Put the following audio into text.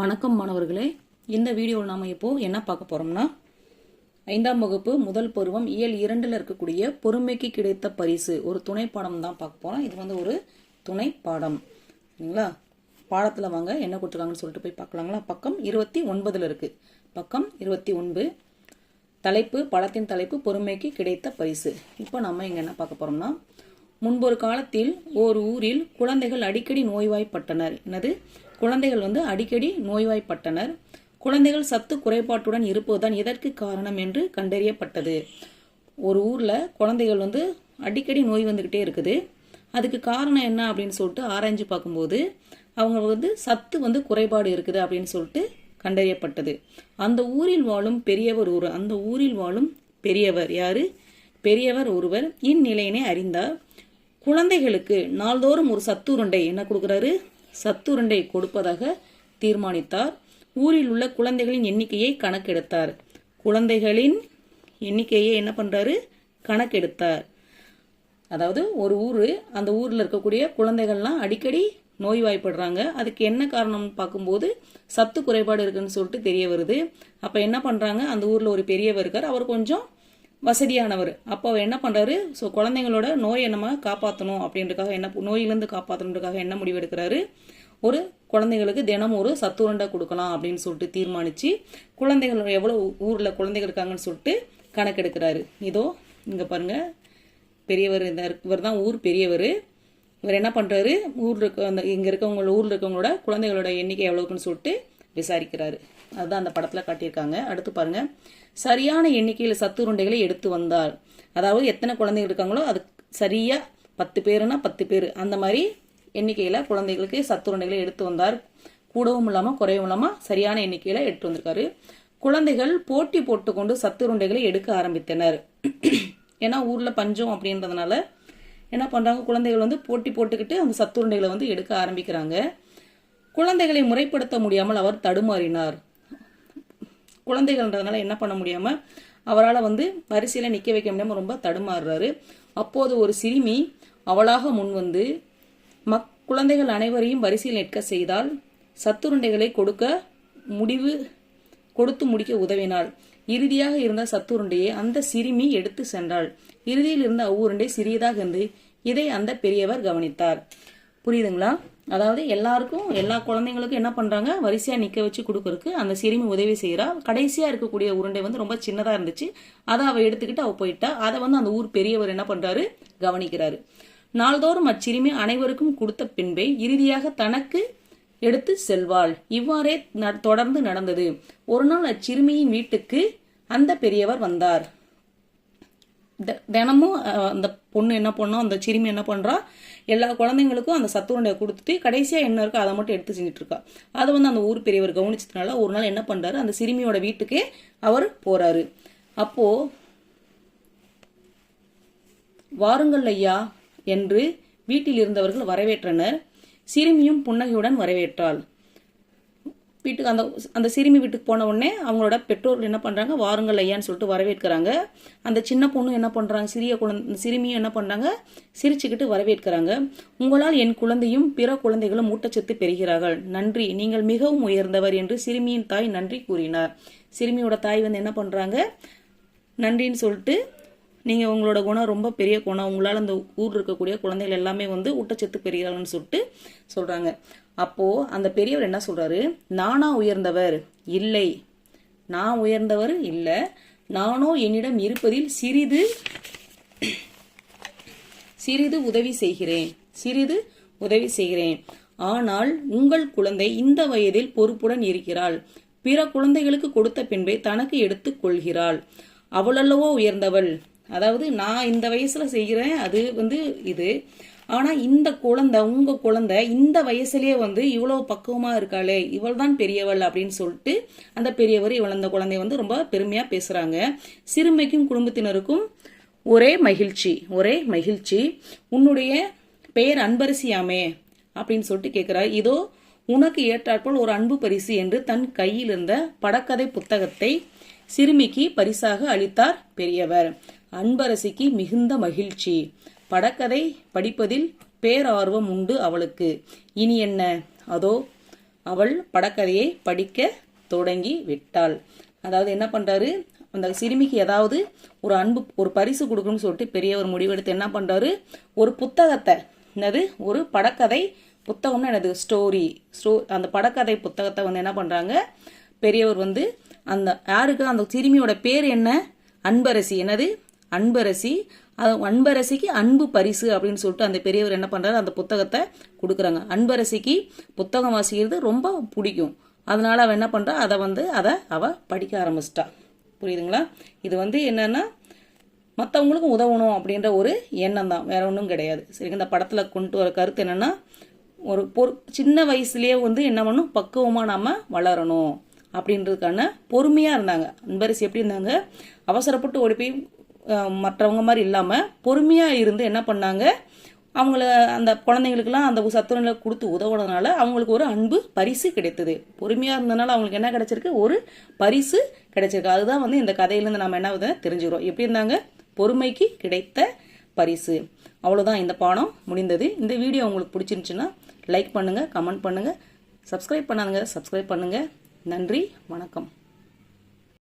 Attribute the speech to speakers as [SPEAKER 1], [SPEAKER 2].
[SPEAKER 1] வணக்கம் மாணவர்களே. இந்த வீடியோவில் நாம் இப்போ என்ன பார்க்க போறோம்னா 5ஆம் வகுப்பு முதல் பருவம் இயல் 2ல் இருக்கக்கூடிய பொறுமைக்கு கிடைத்த பரிசு ஒரு துணை பாடம் தான் பார்க்க போறோம். இது ஒரு துணை பாடம். சரிங்களா? பாடத்துல வாங்க என்ன கொடுத்துருக்காங்கன்னு சொல்லிட்டு போய் பார்க்கலாங்களா? பக்கம் 29ல் இருக்கு. பக்கம் 29. தலைப்பு, பாடத்தின் தலைப்பு பொறுமைக்கு கிடைத்த பரிசு. இப்போ நம்ம இங்க என்ன பார்க்க போறோம்னா, முன்பொரு காலத்தில் ஓர் ஊரில் குழந்தைகள் அடிக்கடி நோய்வாய்ப்பட்டனர். என்னது? குழந்தைகள் அடிக்கடி நோய்வாய்ப்பட்டனர். குழந்தைகள் சத்து குறைபாட்டுடன் இருப்பதுதான் இதற்கு காரணம் என்று கண்டறியப்பட்டது. ஒரு ஊர்ல குழந்தைகள் அடிக்கடி நோய் வந்துகிட்டே இருக்குது. அதுக்கு காரணம் என்ன அப்படின்னு சொல்லிட்டு ஆராய்ஞ்சு பார்க்கும்போது அவங்க சத்து குறைபாடு இருக்குது அப்படின்னு சொல்லிட்டு கண்டறியப்பட்டது. அந்த ஊரில் வாழும் பெரியவர் யாரு? பெரியவர் ஒருவர் இந்நிலையினை அறிந்தார். குழந்தைகளுக்கு நாள்தோறும் ஒரு சத்துருண்டை என்ன கொடுக்கிறாரு? சத்துருண்டை கொடுப்பதாக தீர்மானித்தார். ஊரில் உள்ள குழந்தைகளின் எண்ணிக்கையை கணக்கெடுத்தார். குழந்தைகளின் எண்ணிக்கையை என்ன பண்றாரு? கணக்கெடுத்தார். அதாவது ஒரு ஊரு, அந்த ஊர்ல இருக்கக்கூடிய குழந்தைகள்லாம் அடிக்கடி நோய்வாய்ப்படுறாங்க. அதுக்கு என்ன காரணம்னு பார்க்கும்போது சத்து குறைபாடு இருக்குன்னு சொல்லிட்டு தெரிய வருது. அப்ப என்ன பண்றாங்க? அந்த ஊர்ல ஒரு பெரியவர் இருக்கார். அவர் கொஞ்சம் வசதியானவர். அப்போ அவர் என்ன பண்றாரு? குழந்தைங்களோட நோயை நம்ம காப்பாற்றணும் அப்படின்றதுக்காக நோயிலிருந்து காப்பாற்றணுன்றதுக்காக என்ன முடிவு எடுக்கிறாரு? ஒரு குழந்தைகளுக்கு தினம் ஒரு சத்துருண்டை கொடுக்கலாம் அப்படின்னு சொல்லிட்டு தீர்மானிச்சு குழந்தைகள் எவ்வளவு ஊர்ல குழந்தைகள் இருக்காங்கன்னு சொல்லிட்டு கணக்கெடுக்கிறாரு. இதோ இங்க பாருங்க, பெரியவர் இவர் தான் ஊர் பெரியவர். இவர் என்ன பண்றாரு? ஊர்ல இருக்க இங்க இருக்கவங்க ஊர்ல இருக்கவங்களோட குழந்தைகளோட எண்ணிக்கை எவ்வளவுன்னு சொல்லிட்டு விசாரிக்கிறாரு. அதுதான் அந்த படத்துல காட்டியிருக்காங்க. அடுத்து பாருங்க, சரியான எண்ணிக்கையில் சத்துருண்டைகளை எடுத்து வந்தார். அதாவது எத்தனை குழந்தைகள் இருக்காங்களோ அது சரியா 10 பேருனா 10 பேர் அந்த மாதிரி எண்ணிக்கையில குழந்தைகளுக்கு சத்துருண்டைகளை எடுத்து வந்தார். கூடவும் இல்லாம குறையவும் இல்லாம சரியான எண்ணிக்கையில எடுத்து வந்திருக்காரு. குழந்தைகள் போட்டி போட்டுக்கொண்டு சத்துருண்டைகளை எடுக்க ஆரம்பித்தனர். ஏன்னா ஊர்ல பஞ்சம் அப்படின்றதுனால என்ன பண்றாங்க? குழந்தைகள் போட்டி போட்டுக்கிட்டு அந்த சத்துருண்டைகளை எடுக்க ஆரம்பிக்கிறாங்க. குழந்தைகளை முறைப்படுத்த முடியாமல் அவர் தடுமாறினார். குழந்தைகள்ன்றதுனால என்ன பண்ண முடியாம அவரால் வரிசையில நிக்க வைக்க முடியாம ரொம்ப தடுமாறுறாரு. அப்போது ஒரு சிறுமி அவளாக முன்வந்து குழந்தைகள் அனைவரையும் வரிசையில் நிற்க செய்தால் சத்துருண்டைகளை கொடுத்து முடிக்க உதவினாள். இறுதியாக இருந்த சத்துருண்டையை அந்த சிறுமி எடுத்து சென்றாள். இறுதியில் இருந்த அவ்வுருண்டை சிறியதாக இருந்து இதை அந்த பெரியவர் கவனித்தார். புரியுதுங்களா? அதாவது எல்லாருக்கும் எல்லா குழந்தைங்களுக்கும் என்ன பண்றாங்க? வரிசையா நிக்க வச்சு கொடுக்கறதுக்கு அந்த சிறுமி உதவி செய்யறா. கடைசியா இருக்கக்கூடிய உருண்டை ரொம்ப சின்னதா இருந்துச்சு. அதை அவ எடுத்துக்கிட்டு அவ போயிட்டா. அதை அந்த ஊர் பெரியவர் என்ன பண்றாரு? கவனிக்கிறாரு. நாள்தோறும் அச்சிறுமி அனைவருக்கும் கொடுத்த பின்பே இறுதியாக தனக்கு எடுத்து செல்வாள். இவ்வாறே தொடர்ந்து நடந்தது. ஒரு நாள் அச்சிறுமியின் வீட்டுக்கு அந்த பெரியவர் வந்தார். தினமும் அந்த பொண்ணு என்ன பண்ணோம்? அந்த சிறுமி என்ன பண்றா? எல்லா குழந்தைங்களுக்கும் அந்த சத்துருண்டையை கொடுத்துட்டு கடைசியா என்ன இருக்கோ அதை மட்டும் எடுத்து செஞ்சுட்டு இருக்கா. அதை அந்த ஊர் பெரியவர் கவனிச்சதுனால ஒரு நாள் என்ன பண்றாரு? அந்த சிறுமியோட வீட்டுக்கே அவர் போறாரு. அப்போ வாருங்கள் ஐயா என்று வீட்டில் இருந்தவர்கள் வரவேற்றனர். சிறுமியும் புன்னகையுடன் வரவேற்றாள். வீட்டுக்கு அந்த சிறுமி வீட்டுக்கு போன உடனே அவங்களோட பெற்றோர்கள் என்ன பண்றாங்க? வாருங்கள் ஐயான்னு சொல்லிட்டு வரவேற்கிறாங்க. அந்த சின்ன பொண்ணு என்ன பண்றாங்க? சிறுமியும் என்ன பண்றாங்க? சிரிச்சுக்கிட்டு வரவேற்கிறாங்க. உங்களால் என் குழந்தையும் பிற குழந்தைகளும் ஊட்டச்சத்து பெறுகிறார்கள். நன்றி, நீங்கள் மிகவும் உயர்ந்தவர் என்று சிறுமியின் தாய் நன்றி கூறினார். சிறுமியோட தாய் என்ன பண்றாங்க? நன்றின்னு சொல்லிட்டு, நீங்க உங்களோட குணம் ரொம்ப பெரிய குணம், உங்களால் அந்த ஊர் இருக்கக்கூடிய குழந்தைகள் எல்லாமே ஊட்டச்சத்து பெறுகிறார்கள்னு சொல்லிட்டு சொல்றாங்க. அப்போ அந்த பெரியவர் என்ன சொல்றாரு? நானா உயர்ந்தவர்? இல்லை, நான் உயர்ந்தவர் இல்ல. நானோ என்னிடம் இருப்பதில் சிறிது உதவி செய்கிறேன். ஆனால் உங்கள் குழந்தை இந்த வயதில் பொறுப்புடன் இருக்கிறாள். பிற குழந்தைகளுக்கு கொடுத்த பின்பே தனக்கு எடுத்துக் கொள்கிறாள். அவளல்லவோ உயர்ந்தவள். அதாவது நான் இந்த வயசுல செய்கிறேன், அது இது. ஆனா இந்த குழந்தை, உங்க குழந்தை இந்த வயசுலயே இவ்வளவு பக்குவமா இருக்காளே, இவள் தான் பெரியவள் அப்படின்னு சொல்லிட்டு அந்த பெரியவர் அந்த குழந்தைய ரொம்ப பெருமையா பேசுறாங்க. சிறுமிக்கும் குடும்பத்தினருக்கும் ஒரே மகிழ்ச்சி. உன்னுடைய பெயர் அன்பரசியாமே அப்படின்னு சொல்லிட்டு கேட்கிறார். இதோ உனக்கு ஏற்றாற்போல் ஒரு அன்பு பரிசு என்று தன் கையில் இருந்த படக்கதை புத்தகத்தை சிறுமிக்கு பரிசாக அளித்தார் பெரியவர். அன்பரசிக்கு மிகுந்த மகிழ்ச்சி. படக்கதை படிப்பதில் பேரார்வம் உண்டு அவளுக்கு. இனி என்ன? அதோ அவள் படக்கதையை படிக்க தொடங்கி விட்டாள். அதாவது என்ன பண்றாரு, அந்த சிறுமிக்கு ஏதாவது ஒரு பரிசு கொடுக்கணும்னு சொல்லிட்டு பெரியவர் முடிவெடுத்து என்ன பண்றாரு, ஒரு புத்தகத்தை, என்னது ஒரு படக்கதை புத்தகம்னா என்னது அந்த படக்கதை புத்தகத்தை என்ன பண்றாங்க, பெரியவர் அந்த யாருக்கு, அந்த சிறுமியோட பேர் என்ன, அன்பரசி. என்னது அன்பரசி. அன்பரசிக்கு அன்பு பரிசு அப்படின்னு சொல்லிட்டு அந்த பெரியவர் என்ன பண்றாரு, அந்த புத்தகத்தை கொடுக்குறாங்க. அன்பரசிக்கு புத்தகம் வாசிக்கிறது ரொம்ப பிடிக்கும். அதனால அவ என்ன பண்றா, அதை அவ படிக்க ஆரம்பிச்சிட்டா. புரியுதுங்களா? இது என்னன்னா மற்றவங்களுக்கும் உதவணும் அப்படின்ற ஒரு எண்ணம் தான், வேற ஒன்றும் கிடையாது. சரி, இந்த படத்துல கொண்டு வர கருத்து என்னன்னா, ஒரு சின்ன வயசுலயே என்ன பண்ணும், பக்குவமா நாம வளரணும் அப்படின்றதுக்கான பொறுமையா இருந்தாங்க. அன்பரசி எப்படி இருந்தாங்க, அவசரப்பட்டு ஓடி போய் மற்றவங்க மாதிரி இல்லாம பொறுமையா இருந்து என்ன பண்ணாங்க, அவங்கள அந்த குழந்தைங்களுக்குலாம் அந்த சத்துணவுல கொடுத்து உதவுனதுனால அவங்களுக்கு ஒரு அன்பு பரிசு கிடைத்தது. பொறுமையா இருந்ததுனால அவங்களுக்கு என்ன கிடைச்சிருக்கு, ஒரு பரிசு கிடைச்சிருக்கு. அதுதான் இந்த கதையிலேருந்து நம்ம என்ன தெரிஞ்சுக்கிறோம், எப்படி இருந்தாங்க, பொறுமைக்கு கிடைத்த பரிசு. அவ்வளோதான், இந்த பாடம் முடிந்தது. இந்த வீடியோ உங்களுக்கு பிடிச்சிருந்துச்சுன்னா லைக் பண்ணுங்க, கமெண்ட் பண்ணுங்க, சப்ஸ்கிரைப் பண்ணாங்க சப்ஸ்கிரைப் பண்ணுங்க. நன்றி, வணக்கம்.